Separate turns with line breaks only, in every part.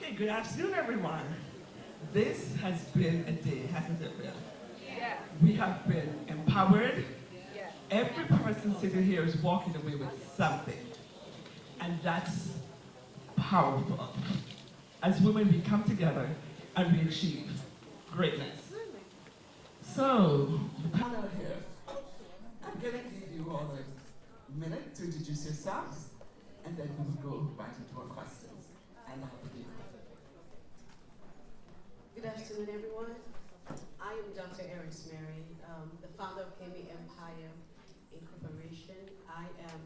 Okay, good afternoon, everyone. This has been a day, hasn't it, Bill?
Yeah.
We have been empowered.
Yeah.
Every person sitting here is walking away with something, and that's powerful. As women, we come together and we achieve greatness. So, the panel here, I'm going to give you all a minute to introduce yourselves, and then we will go right into our questions. And I'll begin.
Good afternoon, everyone. I am Dr. Eris Mary, the founder of Amy Empire Incorporation. I am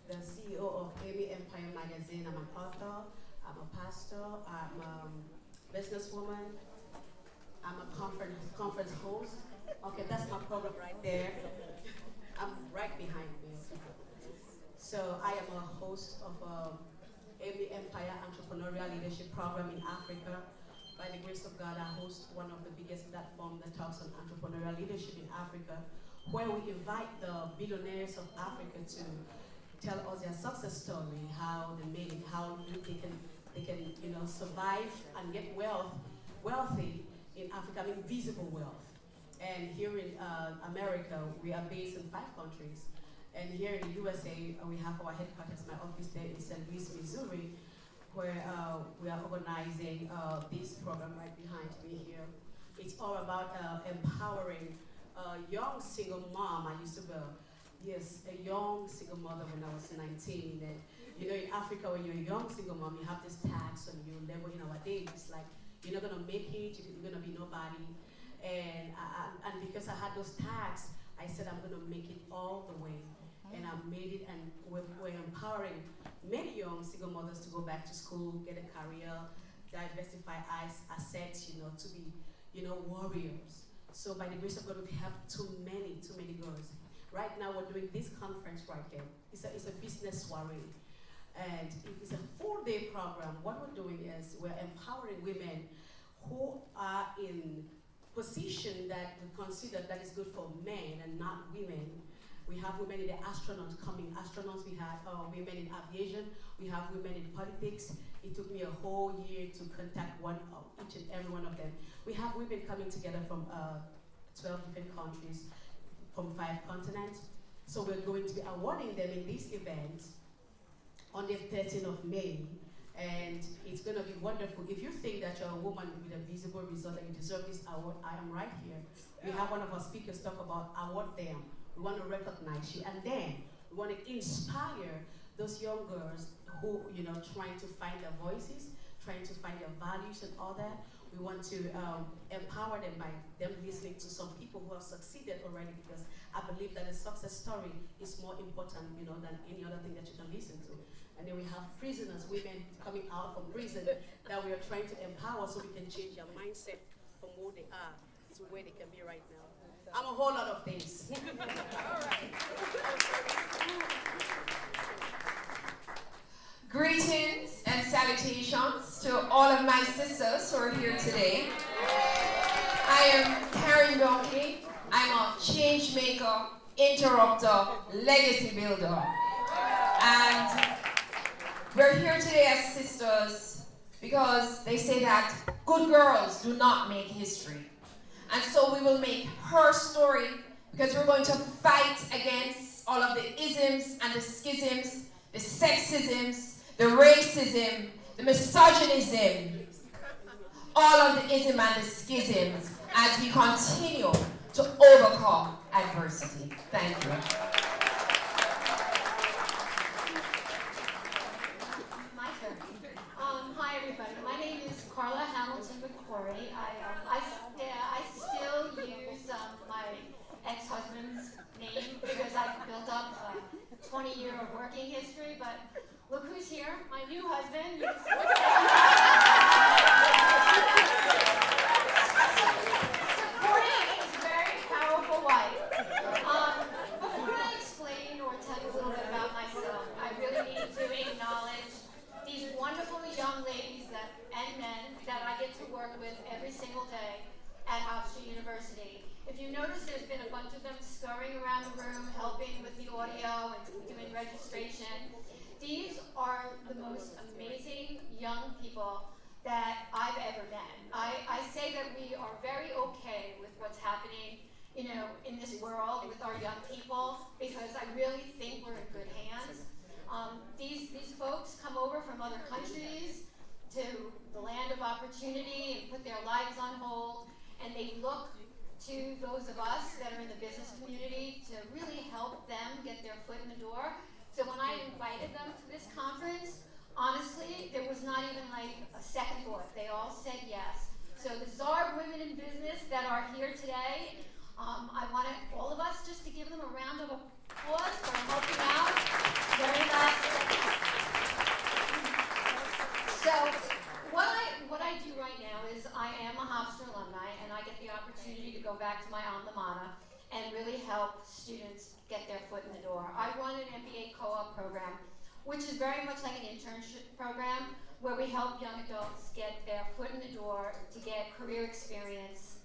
the CEO of Amy Empire Magazine. I'm an author, I'm a pastor, I'm a businesswoman, I'm a conference host. Okay, that's my program right there. I'm right behind me. So I am a host of Amy Empire Entrepreneurial Leadership Program in Africa. By the grace of God, I host one of the biggest platforms that talks on entrepreneurial leadership in Africa, where we invite the billionaires of Africa to tell us their success story, how they made it, how they can survive and get wealthy in Africa, I mean visible wealth. And here in America, we are based in 5 countries. And here in the USA, we have our headquarters, my office there in St. Louis, Missouri, where we are organizing this program right behind me here. It's all about empowering a young single mom. I used to be, a young single mother when I was 19. And in Africa, when you're a young single mom, you have this tax on you level nowadays. It's like, you're not gonna make it, you're gonna be nobody. And because I had those tags, I said I'm gonna make it all the way. And I made it, and we're empowering many young single mothers to go back to school, get a career, diversify assets, to be, warriors. So by the grace of God, we have too many girls. Right now, we're doing this conference right here. It's a business soiree. And it's a 4-day program. What we're doing is we're empowering women who are in position that we consider that is good for men and not women. We have women in the astronauts coming. Astronauts, we have women in aviation. We have women in politics. It took me a whole year to contact each and every one of them. We have women coming together from 12 different countries, from 5 continents. So we're going to be awarding them in this event on the 13th of May. And it's going to be wonderful. If you think that you're a woman with a visible result and you deserve this award, I am right here. We have one of our speakers talk about award them. We want to recognize you, and then we want to inspire those young girls who, trying to find their voices, trying to find their values and all that. We want to empower them by them listening to some people who have succeeded already, because I believe that a success story is more important, than any other thing that you can listen to. And then we have prisoners, women coming out from prison that we are trying to empower so we can change their mindset from who they are to where they can be right now. I'm a whole lot of things. All right.
Greetings and salutations to all of my sisters who are here today. I am Karen Donkey. I'm a change maker, interrupter, legacy builder. And we're here today as sisters because they say that good girls do not make history. And so we will make her story, because we're going to fight against all of the isms and the schisms, the sexisms, the racism, the misogynism, all of the ism and the schisms as we continue to overcome adversity. Thank you.
My turn. Hi everybody. My name is Carla Hamilton McQuarrie. I still use my ex-husband's name because I've built up a 20-year working history, but look who's here, my new husband. Supporting his very powerful wife. Before I explain or tell you a little bit about myself, I really need to acknowledge these wonderful young ladies and men that I get to work with every single day at Hofstra University. If you notice, there's been a bunch of them scurrying around the room, helping with the audio and doing registration. These are the most amazing young people that in this world with our young people, because I really think we're in good hands. These folks come over from other countries to the land of opportunity and put their lives on hold, and they look to those of us that are in the business community to really help them get their foot in the door. So when I invited them to this conference, honestly, there was not even like a second thought. They all said yes. So the Czar women in business that are here today, I wanted all of us just to give them a round of applause for helping out. Very last second. So what I do right now is I am a Hofstra alumni, and I get the opportunity to go back to my alma mater and really help students get their foot in the door. I run an MBA co-op program, which is very much like an internship program where we help young adults get their foot in the door to get career experience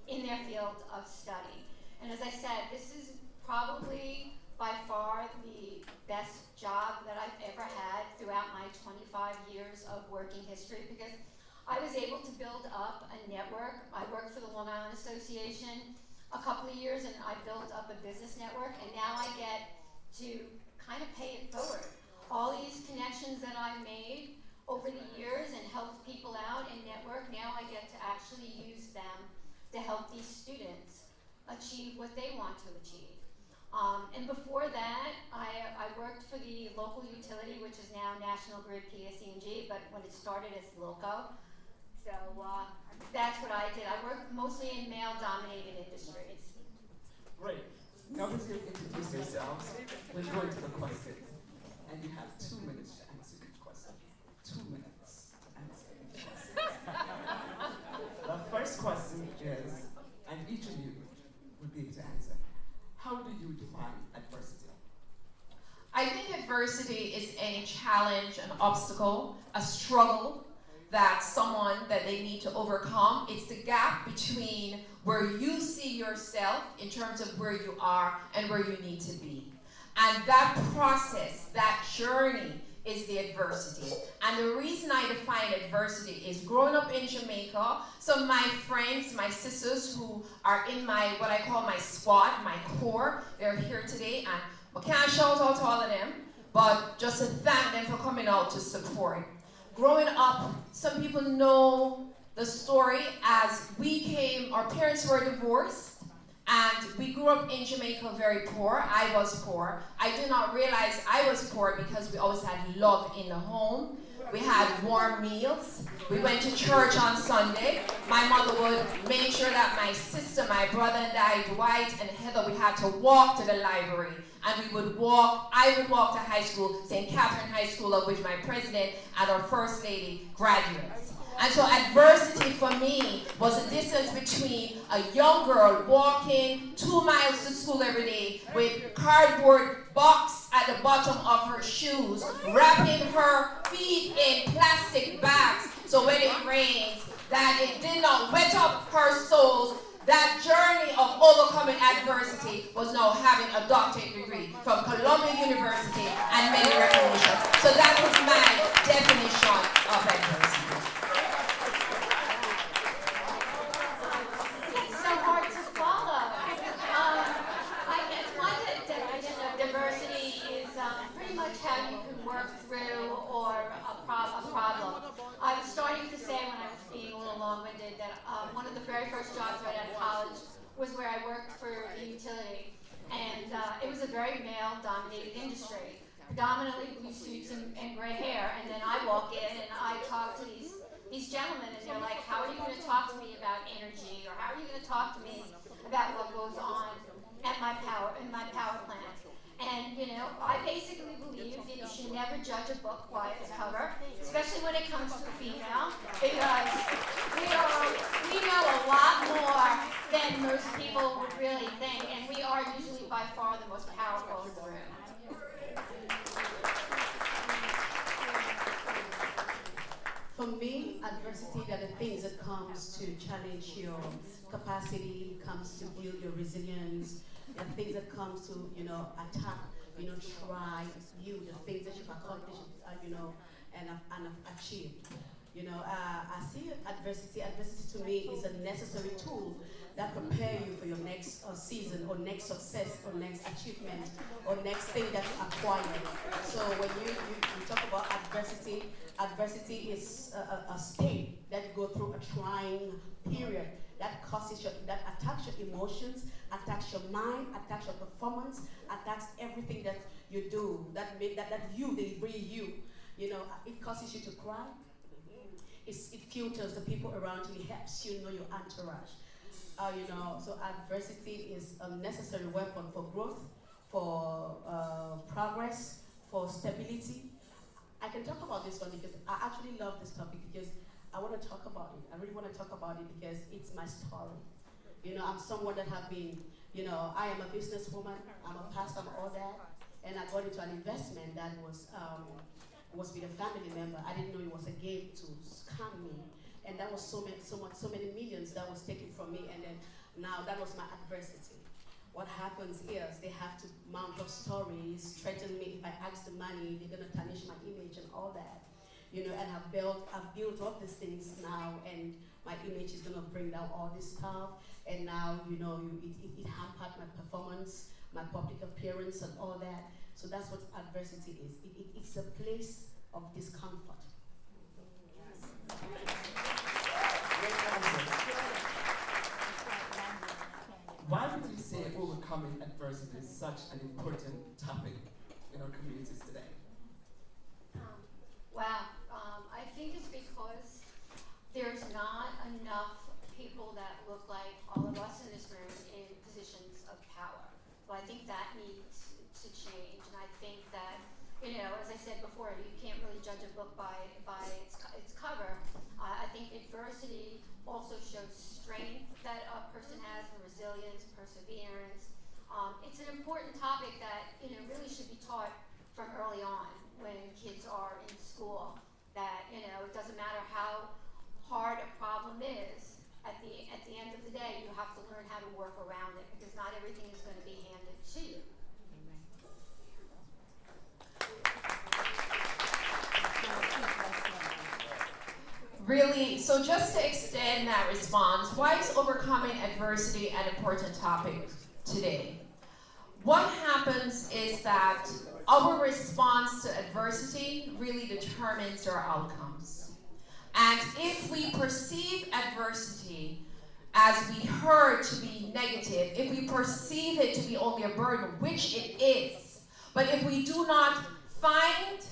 in their field of study. And as I said, this is probably by far the best job that I've ever had throughout my 25 years of working history, because I was able to build up a network. I worked for the Long Island Association a couple of years, and I built up a business network, and now I get to kind of pay it forward. All these connections that I made over the years and helped people out and network, now I get to actually use them to help these students achieve what they want to achieve. And before that, I worked for the local utility, which is now National Grid PSE&G, but when it started as LOCO. So that's what I did. I worked mostly in male-dominated industries.
Great. Now that you've introduced yourselves, we'll go into the questions. And you have 2 minutes to answer each question. 2 minutes to answer each question. The first question is, and each of you will be able to answer, how do you define adversity?
I think adversity is any challenge, an obstacle, a struggle that someone that they need to overcome. It's the gap between where you see yourself in terms of where you are and where you need to be. And that process, that journey, is the adversity. And the reason I define adversity is growing up in Jamaica, some of my friends, my sisters who are in my, what I call my squad, my core, they're here today, and I can't shout out to all of them, but just to thank them for coming out to support. Growing up, some people know the story as our parents were divorced, and we grew up in Jamaica very poor. I was poor. I did not realize I was poor because we always had love in the home. We had warm meals. We went to church on Sunday. My mother would make sure that my sister, my brother and I, Dwight and Heather, we had to walk to the library. And I would walk to high school, St. Catherine High School, of which my president and our first lady graduates. And so adversity for me was the distance between a young girl walking 2 miles to school every day with cardboard box at the bottom of her shoes, wrapping her feet in plastic bags so when it rains that it did not wet up her soles. That journey of overcoming adversity was now having a doctorate degree from Columbia University and many recognition. So that was my definition of adversity.
It's so hard to follow. I guess my definition of diversity is pretty much how you can work through or a problem. I was starting to say when I was being a little long-winded that one of the very first jobs right out of college was where I worked for the utility. And it was a very male-dominated industry, predominantly blue suits and gray hair. And then I walk in and I talk to these gentlemen, and they're like, how are you going to talk to me about energy? Or how are you going to talk to me about what goes on at my power plant? And, you know, I basically believe that you should never judge a book by its cover, especially when it comes to a female, because we know a lot more than most people would really think, and we are usually by far the most powerful in the room.
For me, adversity are the things that comes to challenge your capacity, comes to build your resilience, the things that comes to, attack, try you, the things that you've accomplished, and achieved. I see adversity. Adversity to me is a necessary tool that prepare you for your next season or next success or next achievement or next thing that you acquire. So when you talk about adversity, adversity is a state that you go through a trying period that that attacks your emotions, attacks your mind, attacks your performance, attacks everything that you do, that you, the real you. It causes you to cry. It filters the people around you. It helps you know your entourage. So adversity is a necessary weapon for growth, for progress, for stability. I can talk about this one because I actually love this topic because I want to talk about it. I really want to talk about it because it's my story. I'm someone that have been, I am a businesswoman, I'm a pastor, I'm all that, and I got into an investment that was with a family member. I didn't know it was a game to scam me, and that was so many millions that was taken from me, and then now that was my adversity. What happens is they have to mount up stories, threaten me if I ask the money, they're gonna tarnish my image and all that. And I've built all these things now, and my image is gonna bring down all this stuff. And now, it hampered my performance, my public appearance, and all that. So that's what adversity is. It's a place of discomfort.
Why would you say overcoming adversity is such an important topic in our communities today?
I think it's because there's not enough people that look like all of us in this room in positions of power. So I think that needs to change, and I think that, as I said before, you can't really judge a book by its cover. I think adversity also shows strength that a person has, and resilience, perseverance. It's an important topic that really should be taught from early on when kids are in school. That it doesn't matter how hard a problem is. At the end of the day, you have to learn how to work around it because not everything is going to be handed to you.
Really, so just to extend that response, why is overcoming adversity an important topic today? What happens is that our response to adversity really determines our outcomes. And if we perceive adversity as we heard to be negative, if we perceive it to be only a burden, which it is, but if we do not find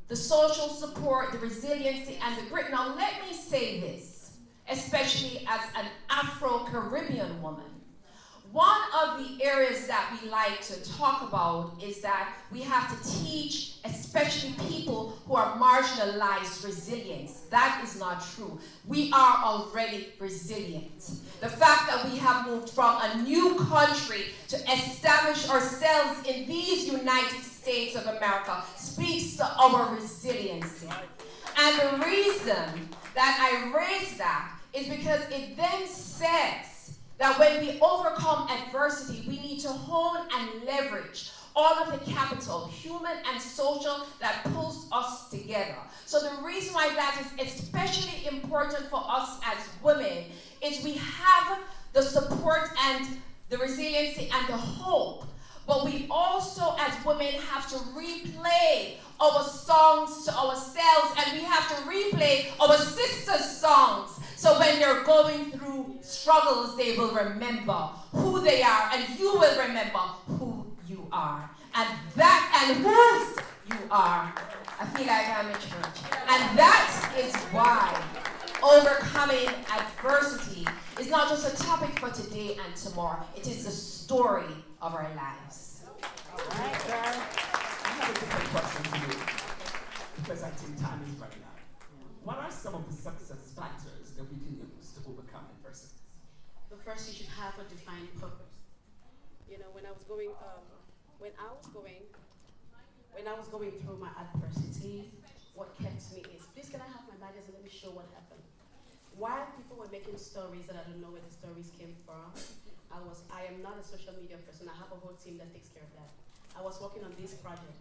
the social support, the resiliency, and the grit. Now let me say this, especially as an Afro-Caribbean woman. One of the areas that we like to talk about is that we have to teach, especially people who are marginalized, resilience. That is not true. We are already resilient. The fact that we have moved from a new country to establish ourselves in these United States of America speaks to our resiliency. And the reason that I raise that is because it then says that when we overcome adversity, we need to hone and leverage all of the capital, human and social, that pulls us together. So the reason why that is especially important for us as women is we have the support and the resiliency and the hope, but we also as women have to replay our songs to ourselves, and we have to replay our sisters' songs. So when they're going through struggles, they will remember who they are, and you will remember who you are. And whose you are. I feel like I'm in church. And that is why overcoming adversity is not just a topic for today and tomorrow. It is the story of our lives.
All right, girl. I have a different question for you, because I think time is running out. What are some of the success factors that we can use to overcome adversity?
But first, you should have a defined purpose. When I was going through my adversity, what kept me is, please can I have my magazine? Let me show what happened. While people were making stories that I don't know where the stories came from, I am not a social media person. I have a whole team that takes care of that. I was working on this project.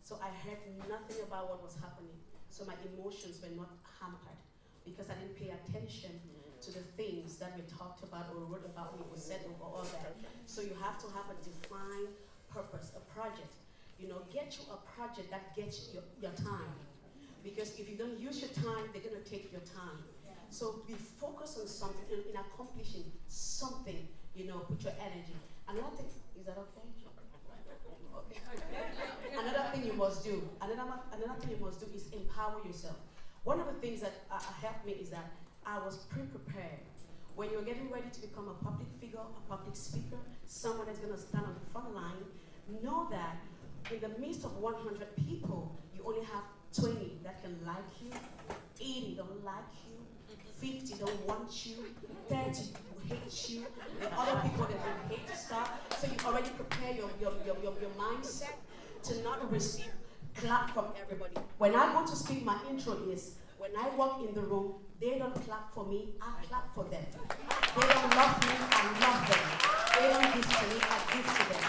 So I heard nothing about what was happening. so my emotions were not hampered because I didn't pay attention to the things that we talked about or wrote about or said or all that. So you have to have a defined purpose, a project. Get you a project that gets your time. Because if you don't use your time, they're going to take your time. So be focused on something, in accomplishing something, put your energy. Another thing, is that okay? Another thing you must do, is empower yourself. One of the things that helped me is that I was pre-prepared. When you're getting ready to become a public figure, a public speaker, someone that's going to stand on the front line, know that in the midst of 100 people, you only have 20 that can like you, 80 don't like you, 50 don't want you, 30 hate you, and other people that will hate stuff. So you already prepare your mindset to not receive clap from everybody. When I go to speak, my intro is, when I walk in the room, they don't clap for me, I clap for them. They don't love me, I love them. They don't give to me, I give to them.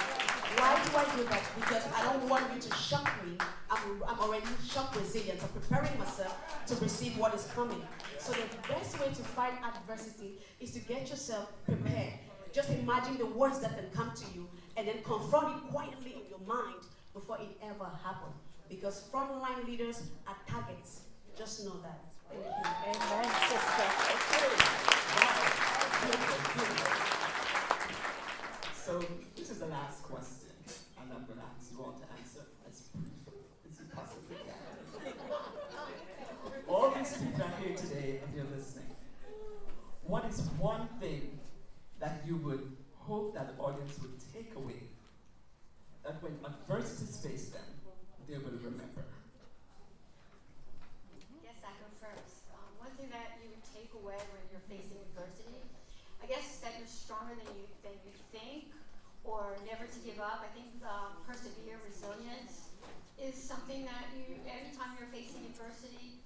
Why do I do that? Because I don't want you to shock me. I'm already shock resilient. I'm preparing myself to receive what is coming. So the best way to fight adversity is to get yourself prepared. Just imagine the words that can come to you and then confront it quietly in your mind before it ever happens. Because frontline leaders are targets. Just know that. Thank you.
Amen, sister.
So this is the last question, and I'm going to ask you all to answer as brief as you possibly can. All these people are here today, and you're listening. What is one thing that you would hope that the audience would take away, that when adversities face them, they will remember?
Yes, I go first. One thing that you would take away when you're facing adversity, I guess, is that you're stronger than you think, or never to give up. I think persevere, resilience is something that you, anytime you're facing adversity,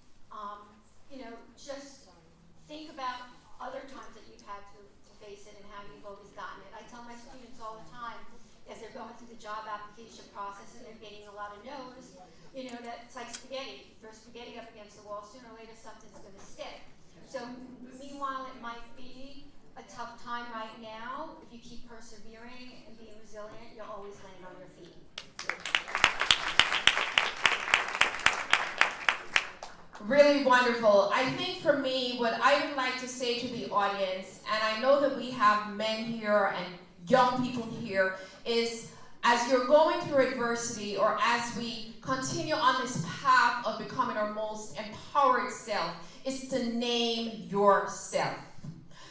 just think about other times that you've had to face it and how you've always gotten it. I tell my students all the time, as they're going through the job application process and they're getting a lot of no's, that it's like spaghetti. Throw spaghetti up against the wall, sooner or later something's going to stick. So meanwhile, it might be a tough time right now. If you keep persevering and being resilient, you'll always land on your feet.
Really wonderful. I think for me, what I would like to say to the audience, and I know that we have men here and young people here, is as you're going through adversity, or as we continue on this path of becoming our most empowered self, is to name yourself.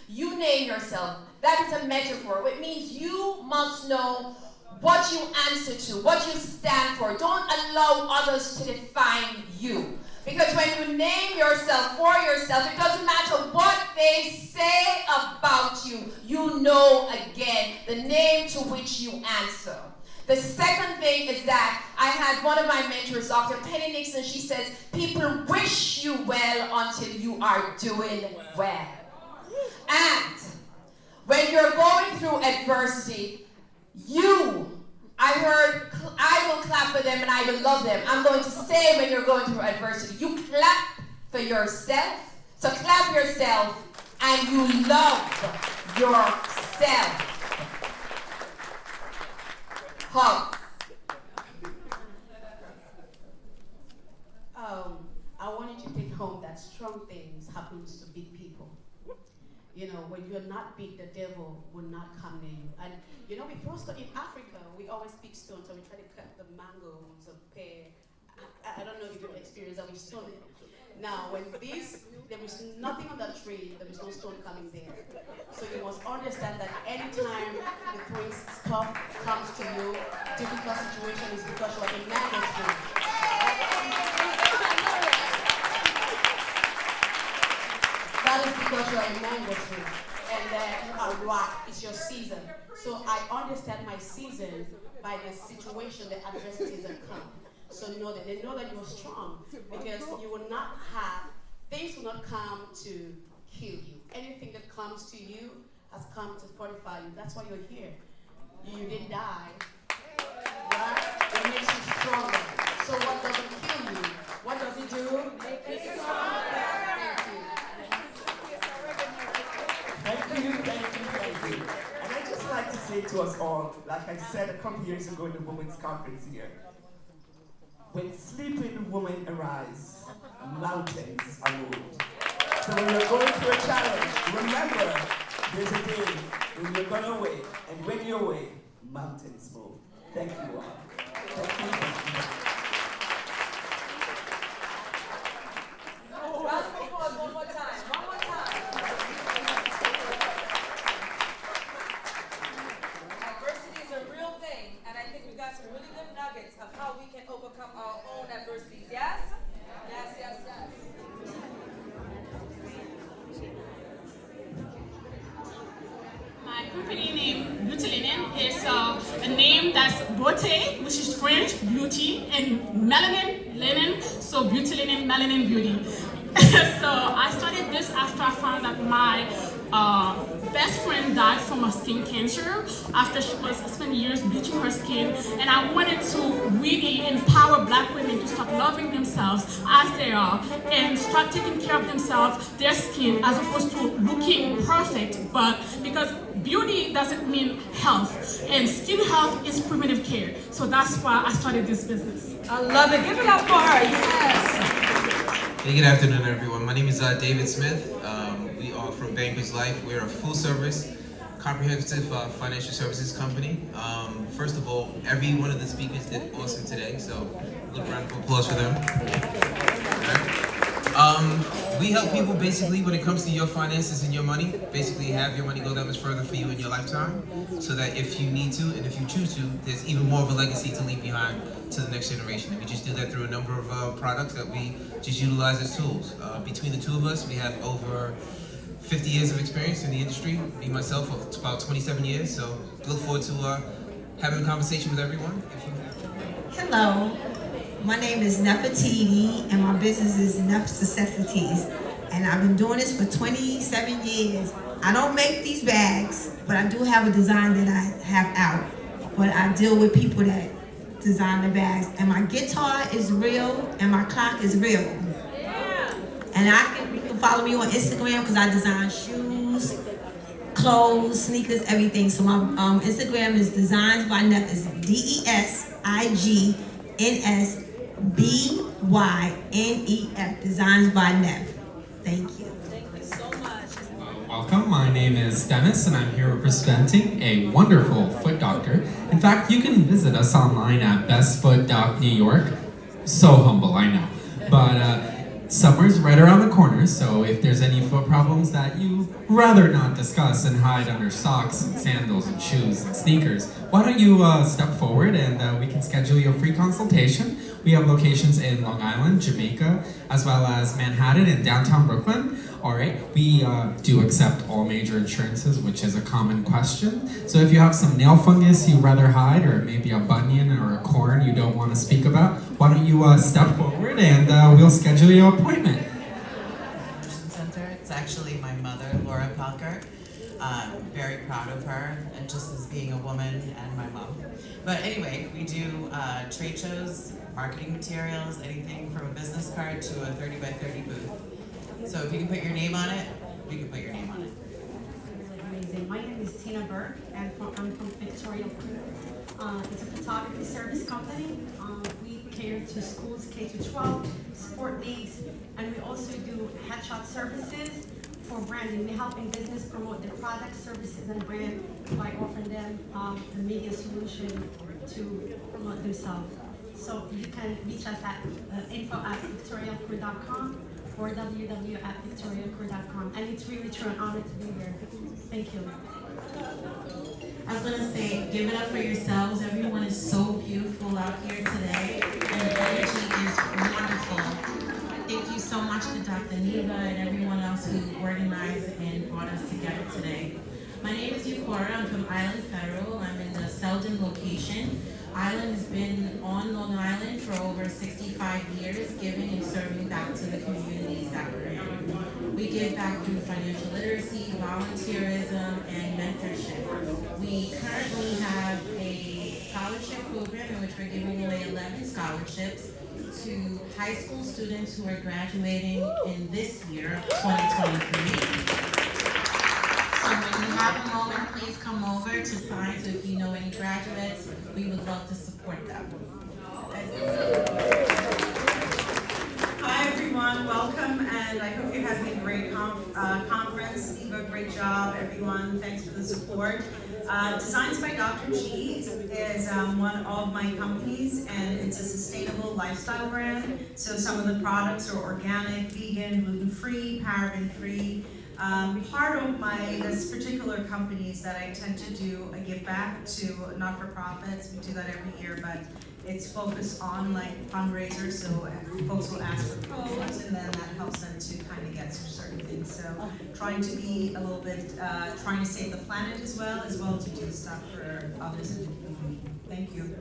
You name yourself. That is a metaphor. It means you must know what you answer to, what you stand for. Don't allow others to define you. Because when you name yourself for yourself, it doesn't matter what they say about you. You know again the name to which you answer. The second thing is that I had one of my mentors, Dr. Penny Nixon, she says, people wish you well until you are doing well. And when you're going through adversity, I heard, I will clap for them and I will love them. I'm going to say when you're going through adversity, you clap for yourself. So clap yourself and you love yourself. Hug.
I want you to take home that strong things happens to big people. When you're not big, the devil will not come near you. And we throw stone in Africa. We always pick stones, so we try to cut the mangoes or pear. I don't know if you've experienced that with stone. Now, there is nothing on that tree, there is no stone coming there. So you must understand that anytime the throwing stuff comes to you, difficult situation is because you are a mango tree. That is because you are a mango tree, and then a rock. It's your season. So I understand my season by the situation, the adversities that come. So know that they know that you're strong, because you will not have, things will not come to kill you. Anything that comes to you has come to fortify you. That's why you're here. You didn't die, right? It makes you stronger. So what doesn't kill you What does it do? Make it stronger.
Thank you, thank you, thank you. And I just like to say to us all, like I said a couple years ago in the women's conference here, when sleeping women arise, mountains are moved. So when you're going through a challenge, remember, there's a day when you're gonna wake, and when you wake, mountains move. Thank you all. Thank you, thank you.
Round of applause one more time. One more time. Adversity is a real thing, and I think we got some really good nuggets of how we can overcome our own adversities. Yes? Yes, yes, yes.
My company name, Beautylinen, is a name that's beauté, which is French, beauty, and melanin, linen, so Beautylinen, melanin, beauty. So I started this after I found out my best friend died from a skin cancer after she was spent years bleaching her skin, and I wanted to really empower Black women to start loving themselves as they are and start taking care of themselves, their skin, as opposed to looking perfect, but because beauty doesn't mean health, and skin health is preventative care. So that's why I started this business.
I love it. Give it up for her. Yes.
Hey, good afternoon, everyone. My name is David Smith. We are from Bankers Life. We're a full-service, comprehensive financial services company. First of all, every one of the speakers did awesome today, so a little round of applause for them. We help people basically when it comes to your finances and your money, basically have your money go that much further for you in your lifetime, so that if you need to and if you choose to, there's even more of a legacy to leave behind to the next generation. And we just do that through a number of products that we just utilize as tools. Between the two of us, we have over 50 years of experience in the industry. Me, myself, about 27 years, so look forward to having a conversation with everyone.
Hello, my name is Neva and my business is Neva's Necessities, and I've been doing this for 27 years. I don't make these bags, but I do have a design that I have out, but I deal with people that design the bags, and my guitar is real and my clock is real. And you can follow me on Instagram because I design shoes, clothes, sneakers, everything. So my Instagram is Designs by Neva. It's DESIGNSBYNEF. Designs by Neva. Thank you.
Thank you so much.
Welcome, my name is Dennis and I'm here representing a wonderful foot doctor. In fact, you can visit us online at bestfoot.New York. So humble, I know. But summer's right around the corner, so if there's any foot problems that you rather not discuss and hide under socks and sandals and shoes and sneakers, why don't you step forward and we can schedule you a free consultation. We have locations in Long Island, Jamaica, as well as Manhattan and downtown Brooklyn. All right, we do accept all major insurances, which is a common question. So if you have some nail fungus you rather hide, or maybe a bunion or a corn you don't want to speak about, why don't you step forward and we'll schedule your appointment.
Center. It's actually my mother, Laura Parker. Very proud of her, and just as being a woman and my mom. But anyway, we do trade shows, marketing materials, anything from a business card to a 30 by 30 booth. So if you can put your name on it, you can put your name on it.
Amazing. My name is Tina Burke, and I'm from Victoria. It's a photography service company. We cater to schools K-12, sport leagues, and we also do headshot services for branding. We're helping business promote their products, services, and brand by offering them a media solution to promote themselves. So you can reach us at info@victoriacrew.com or www.victoriacrew.com. And it's really true an honor to be here. Thank you.
I was going to say, give it up for yourselves. Everyone is so beautiful out here today, and the energy is wonderful. Thank you so much to Dr. Neva and everyone else who organized and brought us together today. My name is Yukora. I'm from Island Federal. I'm in the Selden location. Island has been on Long Island for over 65 years, giving and serving back to the communities that we're in. We give back through financial literacy, volunteerism, and mentorship. We currently have a scholarship program in which we're giving away 11 scholarships to high school students who are graduating in this year, 2023. So when you have a moment, please come over to sign. So if you know any graduates, we would love to support them.
Hi everyone, welcome, and I hope you're having a great conference. Neva, great job, everyone. Thanks for the support. Designs by Dr. G is one of my companies, and it's a sustainable lifestyle brand. So some of the products are organic, vegan, gluten-free, paraben-free. Part of this particular companies that I tend to do a give back to not-for-profits. We do that every year, but it's focused on like fundraisers, so folks will ask for codes, and then that helps them to kind of get through certain things. So trying to be a little bit, trying to save the planet as well to do stuff for others in the community. Thank you.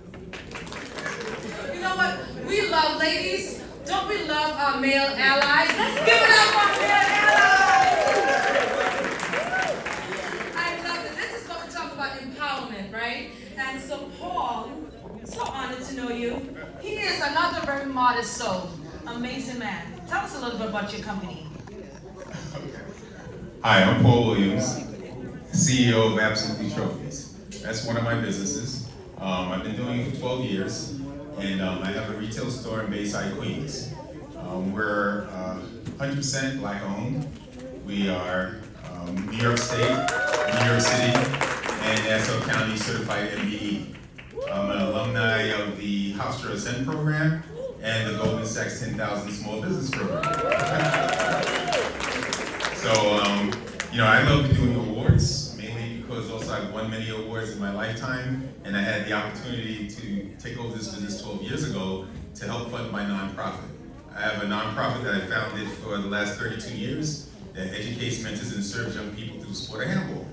You know what? We love ladies. Don't we love our male allies? Let's give it up for our male allies. I love it. This is what we talk about, empowerment, right? And so Paul, so honored to know you. He is another very modest soul, amazing man. Tell us a little bit about your company.
Hi, I'm Paul Williams, CEO of Absolutely Trophies. That's one of my businesses. I've been doing it for 12 years, and I have a retail store in Bayside, Queens. We're 100% Black owned. We are New York State, New York City, and Nassau County certified MBE. I'm an alumni of the Hofstra Ascent program and the Goldman Sachs 10,000 Small Business program. So, you know, I love doing awards, mainly because also I've won many awards in my lifetime, and I had the opportunity to take over this business 12 years ago to help fund my nonprofit. I have a nonprofit that I founded for the last 32 years that educates, mentors, and serves young people through the sport of handball.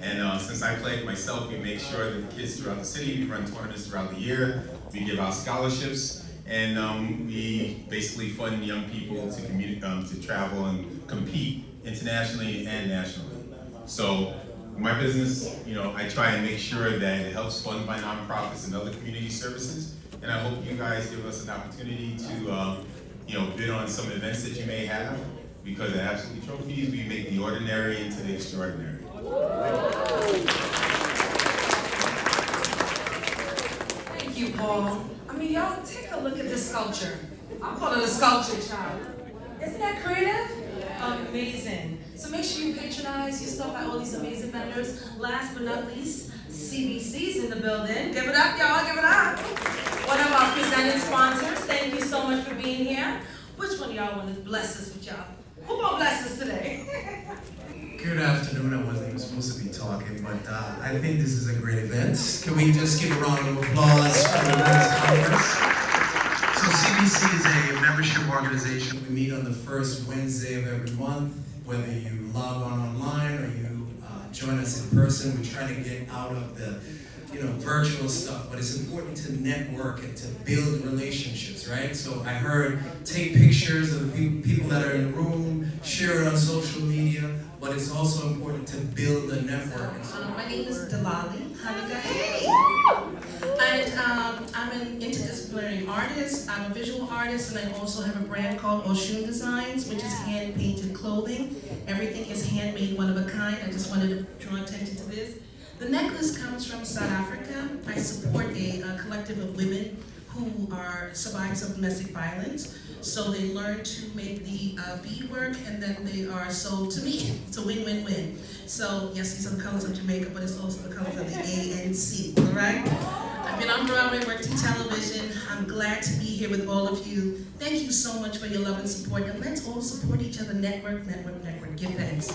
And since I played myself, we make sure that the kids throughout the city, we run tournaments throughout the year, we give out scholarships, and we basically fund young people to travel and compete internationally and nationally. So my business, you know, I try and make sure that it helps fund my nonprofits and other community services, and I hope you guys give us an opportunity to, you know, bid on some events that you may have, because at Absolutely Trophies, we make the ordinary into the extraordinary.
Thank you, Paul. I mean, y'all take a look at this sculpture. I'll call it a sculpture, child. Isn't that creative? Amazing. So make sure you patronize your stuff by all these amazing vendors. Last but not least, CBC's in the building. Give it up, y'all, give it up. One of our presenting sponsors. Thank you so much for being here. Which one of y'all want to bless us with y'all? Who gonna bless us today?
Good afternoon. I wasn't even supposed to be talking, but I think this is a great event. Can we just give a round of applause for the Women's Conference? So CBC is a membership organization. We meet on the first Wednesday of every month. Whether you log on online or you join us in person, we try to get out of the virtual stuff, but it's important to network and to build relationships, right? So I heard take pictures of the people that are in the room, share it on social media, but it's also important to build a network.
My name is Delali. Hey! And I'm an interdisciplinary artist. I'm a visual artist, and I also have a brand called Oshun Designs, which is hand-painted clothing. Everything is handmade, one of a kind. I just wanted to draw attention to this. The necklace comes from South Africa. I support a collective of women who are survivors of domestic violence. So they learn to make the beadwork, and then they are sold to me. It's a win-win-win. So yes, these are the colors of Jamaica, but it's also the colors of the ANC, all right? I've been on Broadway, worked in television. I'm glad to be here with all of you. Thank you so much for your love and support, and let's all support each other. Network, network, network. Give thanks.